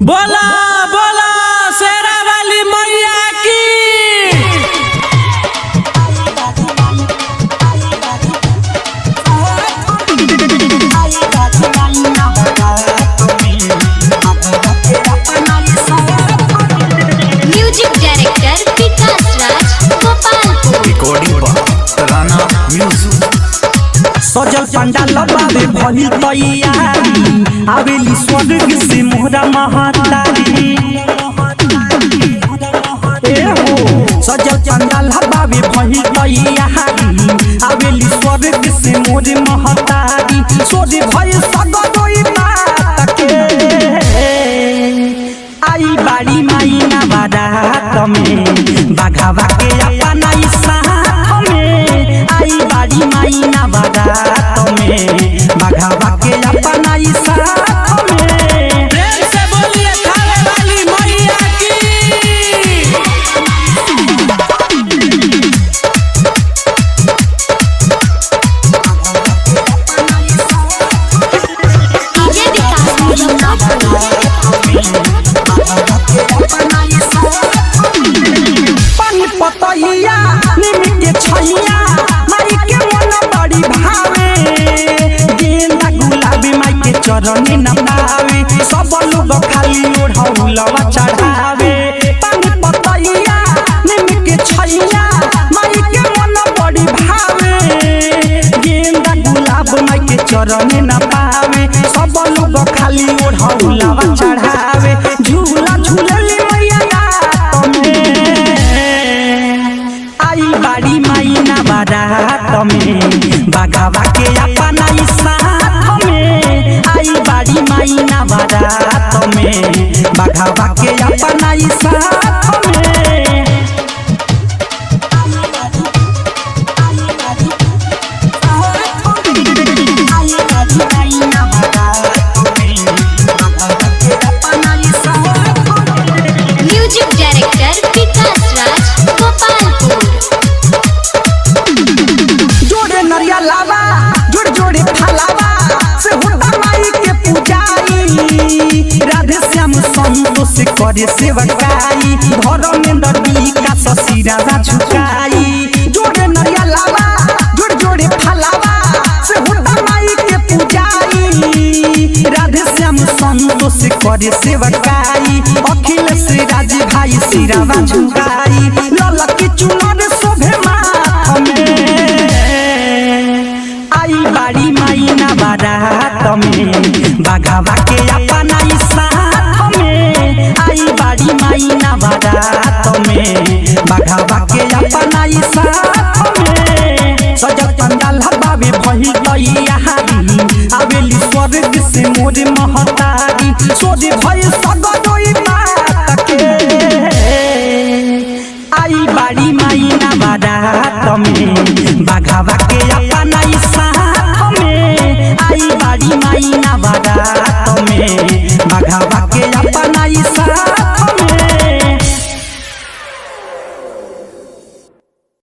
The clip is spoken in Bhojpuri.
बोला बोला शेरा वाली मैया की। म्यूजिक डायरेक्टर विकास राज गोपालपुर। रिकॉर्डिंग तराना म्यूजिक। सजल पंडाल बाबे भइल तैयारी आवेली स्वर्ग से मोहरा महतारी। ए हो सजल पंडाल बाबे भइल तैयारी आवेली स्वर्ग से मोरे महतारी। सोरे भइल सगरोई माता के आई बाड़ी माई ना बारात में बाघावा के अपना साथ में। आई बाड़ी माई ना बारात में बाघावा के अपना साथ में। प्रेम से बोलिए थावे वाली मैया की। डीजे विकास मुजफ्फरपुर। पानी पतैया निम के छैया माई के मन बड़ी भावे। गेंदा गुलाबी माई के चरनी न पावे सब लोग खाली ओढ़ौलवा चढ़ावे। पानी पतैया निम के छैया माई के मन बड़ी भावे। गेंदा गुलाब माई के चरनी न पावे सब लोग खाली ओढ़ौलवा चढ़ावे। झूला झूलली मैया रात में आई बाड़ी माई ना बारात में बाघावा के अपना साथ में। आई बाड़ी माई ना बारात में बाघावा के अपना साथ में। म्यूजिक डायरेक्टर विकास राज गोपालपुर। जोड़े नरिया लावा जोड़े जोड़े फलावा से होता माई के पूजाई। राधे श्याम संतोष करे सेवकाई धर्मेंद्र का ससीरा झुकाई। जोड़े नरिया लावा जोड़े जोड़े फलावा से होता माई के पूजाई। राधे श्याम संतोष करे सेवकाई अखिलेश राज भाई सिरावा झुकाई। ललकी चुनर शोभे माथ में आई बाड़ी माई ना बारात में बाघावा के अपना साथ में। आई बाड़ी माई ना बारात में बाघावा के अपना साथ में। सजल पंडाल बाबे भइल तैयारी आवेली स्वर्ग से मोरे महतारी। सोरे भइल